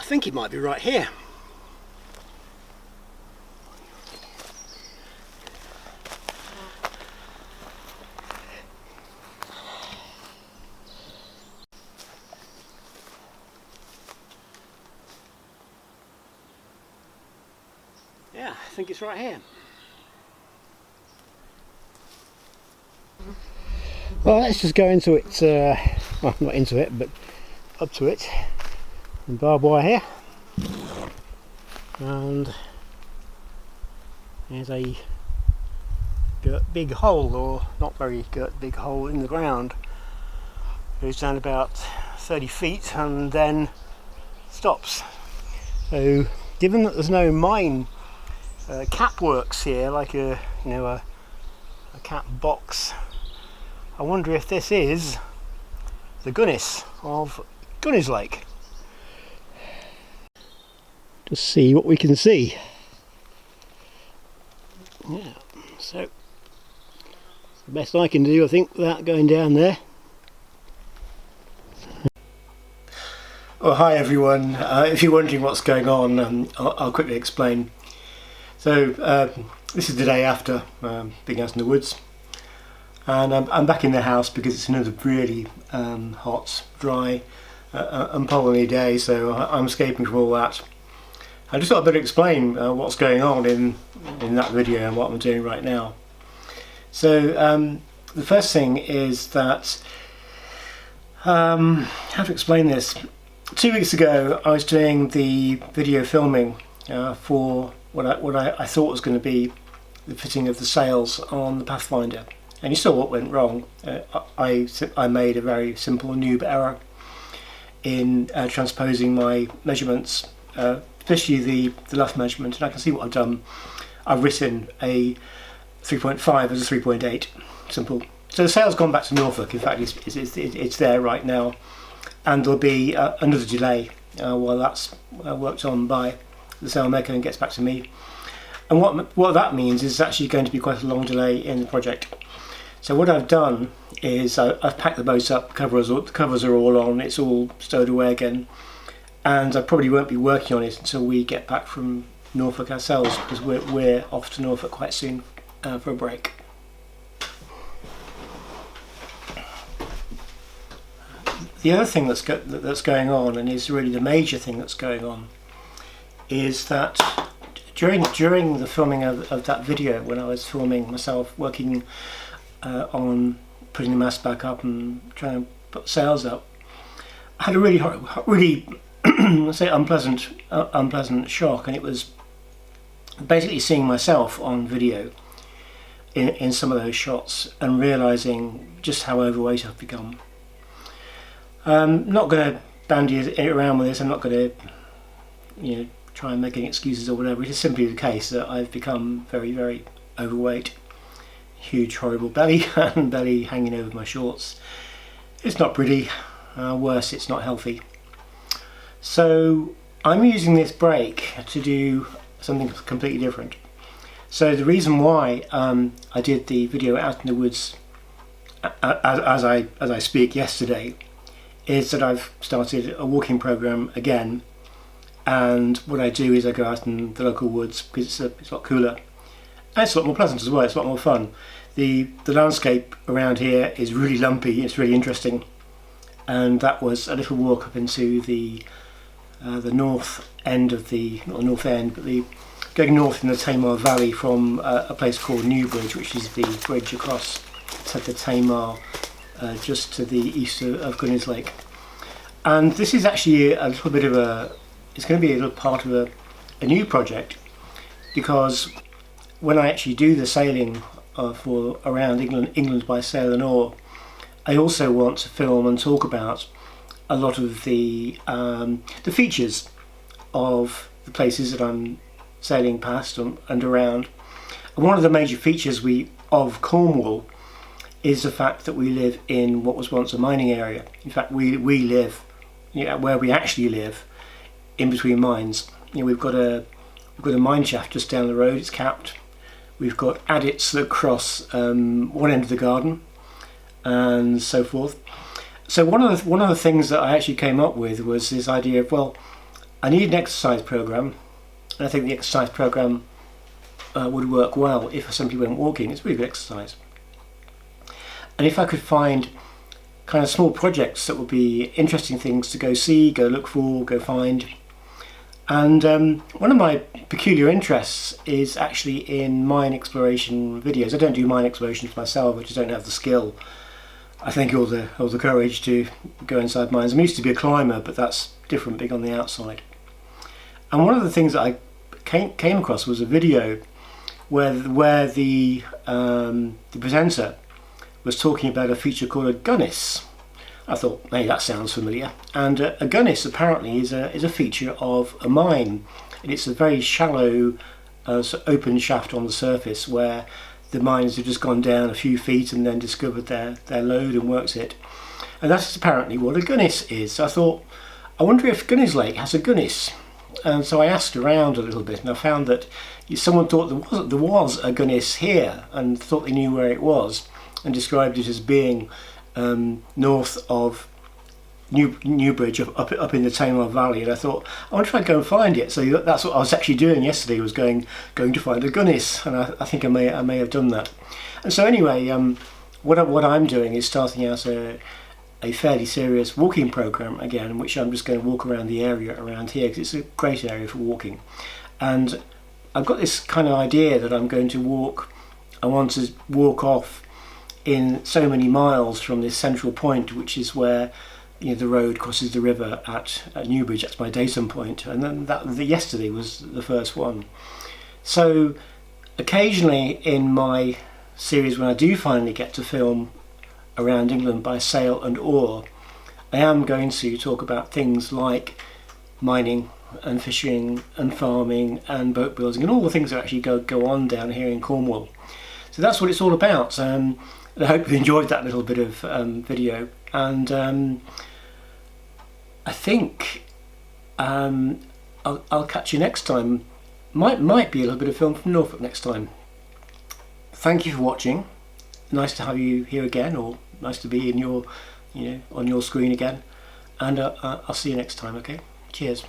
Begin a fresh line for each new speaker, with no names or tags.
I think it might be right here. Yeah, I think it's right here. Well, let's just go into it, well, not into it, but up to it. And barbed wire here. And there's a big hole, or not very big hole in the ground. It goes down about 30 feet and then stops. So, given that there's no mine cap works here, like a cap box, I wonder if this is the Gunnis of Gunnis Lake. Just see what we can see. Yeah, so it's the best I can do, I think, without going down there. Oh, hi everyone. If you're wondering what's going on, I'll quickly explain. So this is the day after being out in the woods, and I'm back in the house because it's another really hot, dry and polleny day, so I'm escaping from all that. I just thought I'd better explain what's going on in that video and what I'm doing right now. So the first thing is that, how to explain this? 2 weeks ago I was doing the video filming for what I thought was going to be the fitting of the sails on the Pathfinder, and you saw what went wrong. I made a very simple noob error in transposing my measurements, especially the luff measurement, and I can see what I've done. I've written a 3.5 as a 3.8, simple. So the sail's gone back to Norfolk. In fact, it's there right now, and there'll be another delay while that's worked on by the sailmaker and gets back to me. And what that means is actually going to be quite a long delay in the project. So what I've done is I've packed the boat up, the covers are all on, it's all stowed away again, and I probably won't be working on it until we get back from Norfolk ourselves, because we're off to Norfolk quite soon for a break. The other thing that's going on, and is really the major thing that's going on, is that during the filming of that video, when I was filming myself working on putting the mast back up and trying to put sails up, I had a really let's say unpleasant shock, and it was basically seeing myself on video in some of those shots and realising just how overweight I've become. I'm not going to bandy it around with this. I'm not going to try and make any excuses or whatever. It is simply the case that I've become very, very overweight. Huge horrible belly and belly hanging over my shorts. It's not pretty. Worse, it's not healthy. So I'm using this break to do something completely different. So the reason why I did the video out in the woods as I speak yesterday is that I've started a walking program again, and what I do is I go out in the local woods because it's a lot cooler and it's a lot more pleasant as well. It's a lot more fun. The landscape around here is really lumpy. It's really interesting, and that was a little walk up into the north end of not the north end, but going north in the Tamar Valley from a place called Newbridge, which is the bridge across to the Tamar, just to the east of Gunnis Lake. And this is actually a little bit of it's going to be a little part of a new project, because when I actually do the sailing for around England by sail and oar, I also want to film and talk about a lot of the features of the places that I'm sailing past and around. And one of the major features of Cornwall is the fact that we live in what was once a mining area. In fact, we live where we actually live, in between mines. We've got a mine shaft just down the road. It's capped. We've got adits that cross one end of the garden, and so forth. So one of the things that I actually came up with was this idea of, well, I need an exercise program, and I think the exercise program would work well if I simply went walking. It's really good exercise. And if I could find kind of small projects that would be interesting things to go see, go look for, go find. And one of my peculiar interests is actually in mine exploration videos. I don't do mine explorations myself, I just don't have the skill, I think, or the courage to go inside mines. I used to be a climber, but that's different, big on the outside. And one of the things that I came across was a video where the presenter was talking about a feature called a Gunnis. I thought, hey, that sounds familiar. And a Gunnis apparently is a feature of a mine, and it's a very shallow, open shaft on the surface where the miners have just gone down a few feet and then discovered their lode and works it. And that's apparently what a Gunnis is. So I thought, I wonder if Gunnis Lake has a Gunnis. And so I asked around a little bit, and I found that someone thought there was a Gunnis here and thought they knew where it was, and described it as being north of Newbridge, up in the Tamar Valley. And I thought, I wonder if I'd go and find it. So that's what I was actually doing yesterday, was going to find a Gunnis, and I think I may have done that. And so anyway, what I'm doing is starting out a fairly serious walking program again, in which I'm just going to walk around the area around here, because it's a great area for walking. And I've got this kind of idea that I'm going to walk. I want to walk off in so many miles from this central point, which is where the road crosses the river at Newbridge. That's my datum point, and then yesterday was the first one. So occasionally in my series, when I do finally get to film around England by sail and oar, I am going to talk about things like mining and fishing and farming and boat building and all the things that actually go on down here in Cornwall. So that's what it's all about. I hope you enjoyed that little bit of video, and I think I'll catch you next time. Might be a little bit of film from Norfolk next time. Thank you for watching. Nice to have you here again, or nice to be in your, on your screen again. And I'll see you next time. Okay. Cheers.